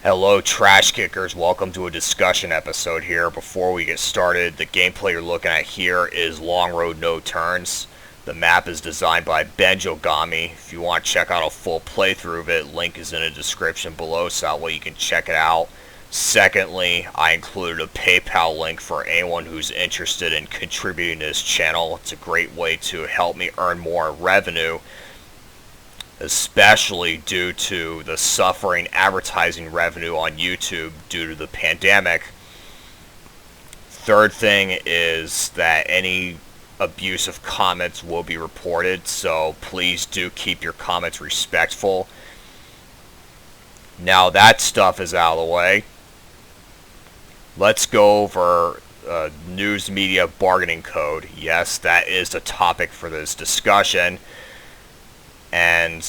Hello, Trash Kickers. Welcome to a discussion episode here. Before we get started, the gameplay you're looking at here is Long Road No Turns. The map is designed by Benjogami. If you want to check out a full playthrough of it, link is in the description below so that way you can check it out. Secondly, I included a PayPal link for anyone who's interested in contributing to this channel. It's a great way to help me earn more revenue, especially due to the suffering advertising revenue on YouTube due to the pandemic. Third thing is that any abusive comments will be reported, so please do keep your comments respectful. Now that stuff is out of the way, let's go over news media bargaining code. Yes, that is the topic for this discussion. And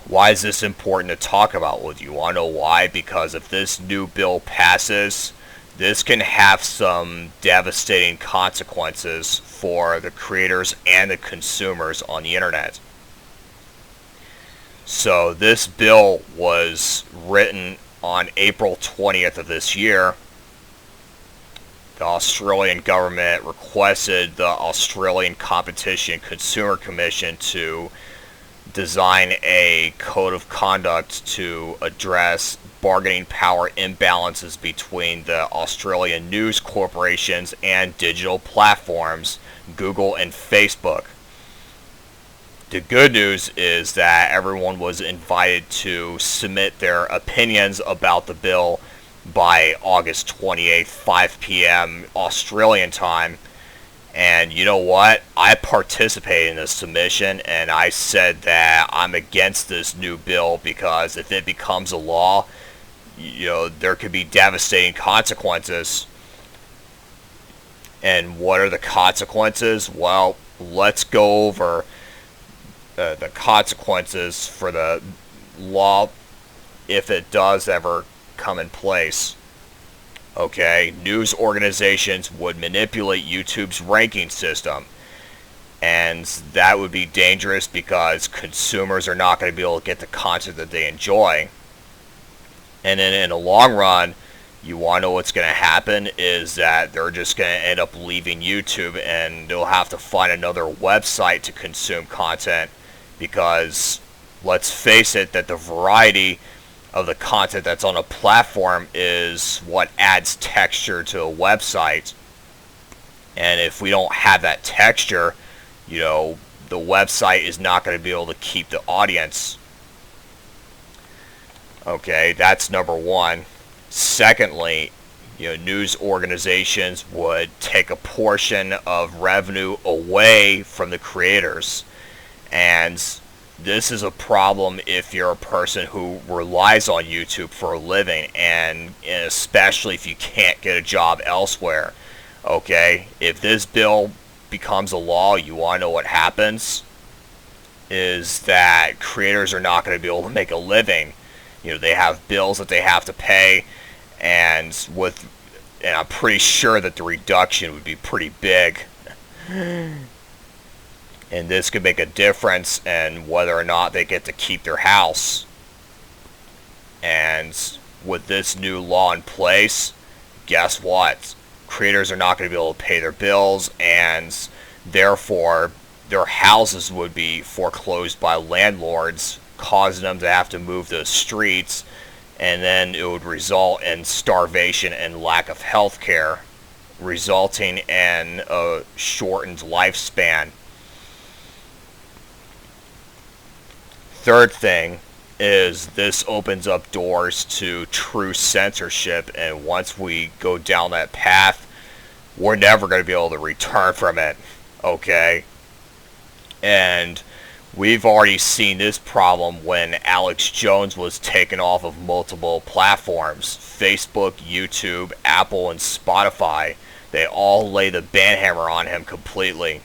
why is this important to talk about with you? Want to know why? Because if this new bill passes, this can have some devastating consequences for the creators and the consumers on the internet. So this bill was written on April 20th of this year. The Australian government requested the Australian Competition Consumer Commission to design a code of conduct to address bargaining power imbalances between the Australian news corporations and digital platforms, Google and Facebook. The good news is that everyone was invited to submit their opinions about the bill by August 28th, 5 p.m. Australian time. And you know what? I participated in the submission, and I said that I'm against this new bill because if it becomes a law, there could be devastating consequences. And what are the consequences? Well, let's go over the consequences for the law if it does ever come in place. Okay, news organizations would manipulate YouTube's ranking system, and that would be dangerous because consumers are not going to be able to get the content that they enjoy. And then in the long run, you want to know what's going to happen is that they're just going to end up leaving YouTube and they'll have to find another website to consume content because, let's face it, that the variety of the content that's on a platform is what adds texture to a website. And if we don't have that texture, the website is not going to be able to keep the audience. Okay, that's number one. Secondly, news organizations would take a portion of revenue away from the creators. And this is a problem if you're a person who relies on YouTube for a living, and especially if you can't get a job elsewhere. Okay, if this bill becomes a law, you want to know what happens is that creators are not going to be able to make a living. They have bills that they have to pay, and I'm pretty sure that the reduction would be pretty big. And this could make a difference in whether or not they get to keep their house. And with this new law in place, guess what? Creators are not going to be able to pay their bills, and therefore their houses would be foreclosed by landlords, causing them to have to move to the streets, and then it would result in starvation and lack of health care, resulting in a shortened lifespan. Third thing is this opens up doors to true censorship, and once we go down that path, we're never going to be able to return from it. Okay? And we've already seen this problem when Alex Jones was taken off of multiple platforms. Facebook, YouTube, Apple, and Spotify. They all lay the ban hammer on him completely.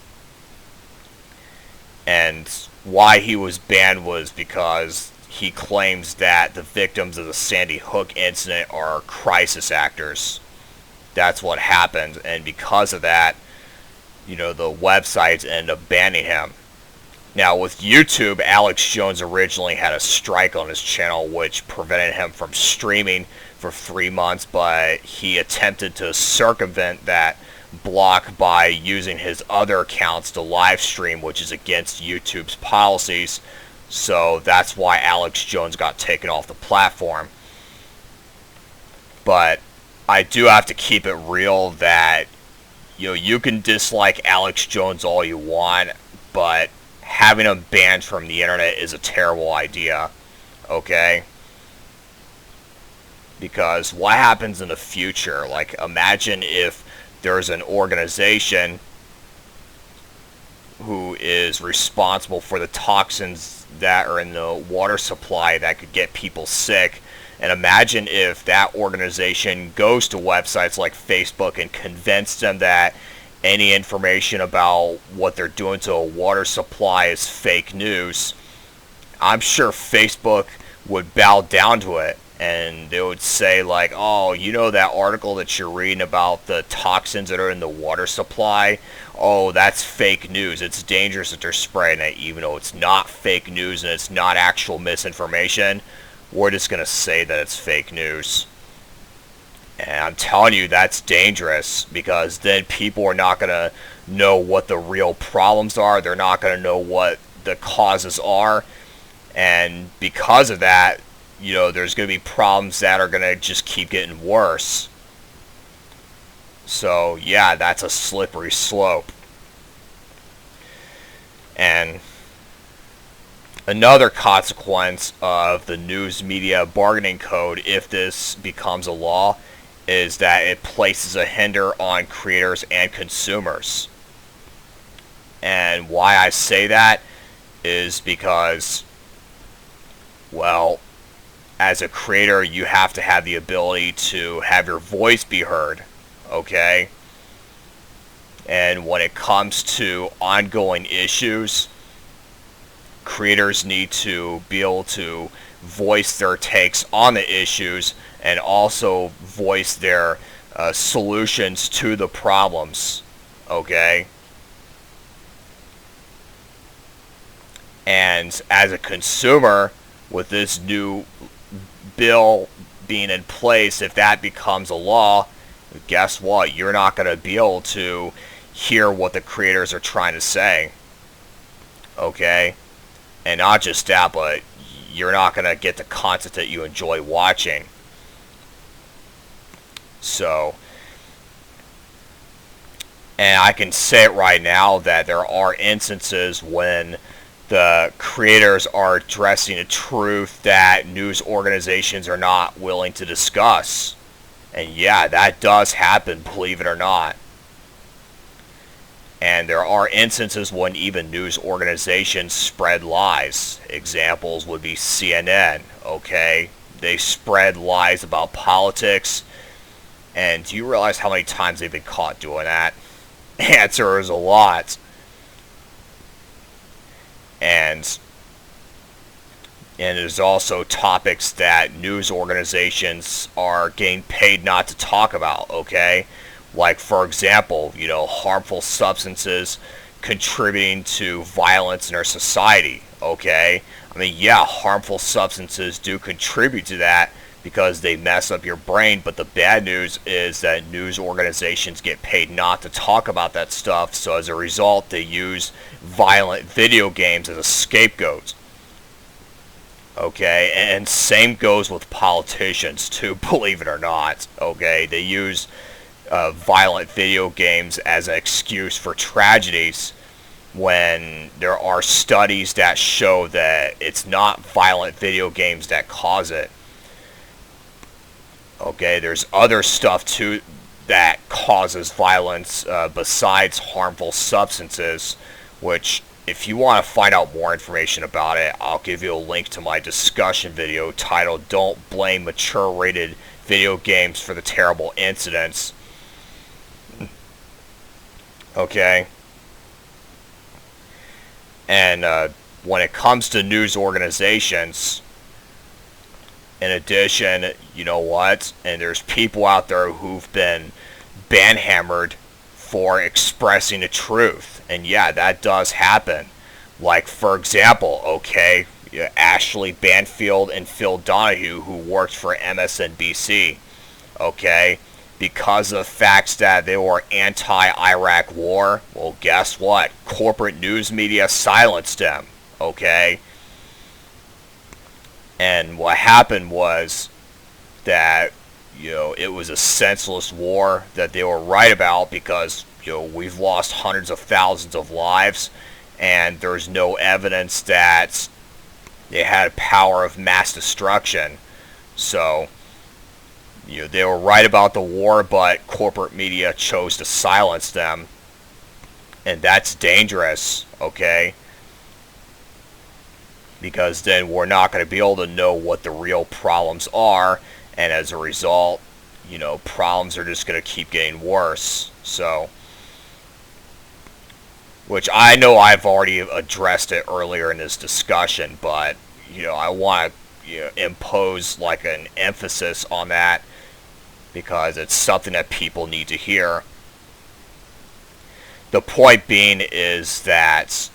And why he was banned was because he claims that the victims of the Sandy Hook incident are crisis actors. That's what happened, and because of that, the websites end up banning him. Now, with YouTube, Alex Jones originally had a strike on his channel, which prevented him from streaming for 3 months, but he attempted to circumvent that block by using his other accounts to live stream, which is against YouTube's policies. So that's why Alex Jones got taken off the platform. But I do have to keep it real that, you can dislike Alex Jones all you want, but having him banned from the internet is a terrible idea, okay? Because what happens in the future? Like, imagine if there's an organization who is responsible for the toxins that are in the water supply that could get people sick. And imagine if that organization goes to websites like Facebook and convinces them that any information about what they're doing to a water supply is fake news. I'm sure Facebook would bow down to it, and they would say like, oh, that article that you're reading about the toxins that are in the water supply? Oh, that's fake news. It's dangerous that they're spreading it, even though it's not fake news and it's not actual misinformation. We're just going to say that it's fake news. And I'm telling you, that's dangerous, because then people are not going to know what the real problems are. They're not going to know what the causes are. And because of that, there's going to be problems that are going to just keep getting worse. So, yeah, that's a slippery slope. And another consequence of the news media bargaining code, if this becomes a law, is that it places a hinder on creators and consumers. And why I say that is because, well, as a creator, you have to have the ability to have your voice be heard, okay? And when it comes to ongoing issues, creators need to be able to voice their takes on the issues and also voice their solutions to the problems, okay? And as a consumer, with this new bill being in place, if that becomes a law, guess what? You're not going to be able to hear what the creators are trying to say, okay? And not just that, but you're not going to get the content that you enjoy watching. So, and I can say it right now that there are instances when the creators are addressing a truth that news organizations are not willing to discuss. And yeah, that does happen, believe it or not. And there are instances when even news organizations spread lies. Examples would be CNN, okay? They spread lies about politics. And do you realize how many times they've been caught doing that? Answer is a lot. And there's also topics that news organizations are getting paid not to talk about, okay? Like, for example, harmful substances contributing to violence in our society, okay? I mean, yeah, harmful substances do contribute to that because they mess up your brain, but the bad news is that news organizations get paid not to talk about that stuff, so as a result, they use violent video games as a scapegoat. Okay, and same goes with politicians too, believe it or not, okay? They use violent video games as an excuse for tragedies when there are studies that show that it's not violent video games that cause it. Okay, there's other stuff too that causes violence besides harmful substances, which if you want to find out more information about it, I'll give you a link to my discussion video titled "Don't Blame Mature Rated Video Games for the Terrible Incidents." Okay? And when it comes to news organizations, in addition, you know what? And there's people out there who've been banhammered for expressing the truth. And yeah, that does happen. Like, for example, okay, Ashley Banfield and Phil Donahue, who worked for MSNBC, okay, because of the facts that they were anti-Iraq war, well, guess what? Corporate news media silenced them, okay? And what happened was that, it was a senseless war that they were right about because, we've lost hundreds of thousands of lives, and there's no evidence that they had power of mass destruction. So, they were right about the war, but corporate media chose to silence them. And that's dangerous, okay? Because then we're not going to be able to know what the real problems are, and as a result, problems are just going to keep getting worse. So, which I know I've already addressed it earlier in this discussion, but, I want to impose like an emphasis on that because it's something that people need to hear. The point being is that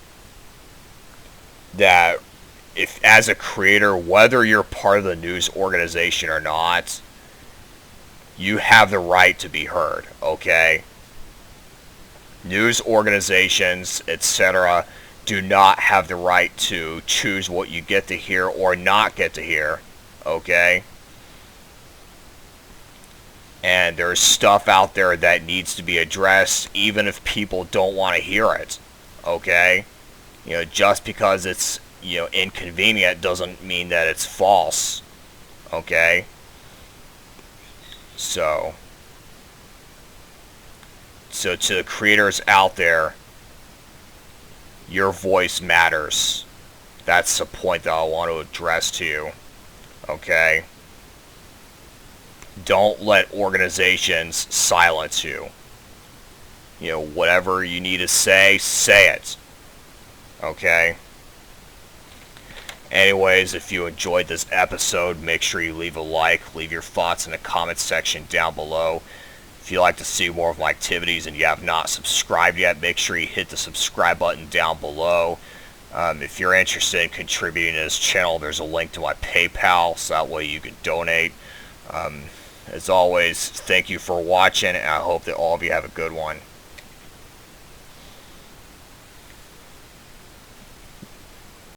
if, as a creator, whether you're part of the news organization or not, you have the right to be heard, okay? News organizations, etc., do not have the right to choose what you get to hear or not get to hear, okay? And there's stuff out there that needs to be addressed even if people don't want to hear it, okay? Just because it's, inconvenient doesn't mean that it's false, okay? So to the creators out there, your voice matters. That's the point that I want to address to you, okay? Don't let organizations silence you. Whatever you need to say it, okay? Anyways, if you enjoyed this episode, make sure you leave a like, leave your thoughts in the comments section down below. If you'd like to see more of my activities and you have not subscribed yet, make sure you hit the subscribe button down below. If you're interested in contributing to this channel, there's a link to my PayPal, so that way you can donate. As always, thank you for watching, and I hope that all of you have a good one.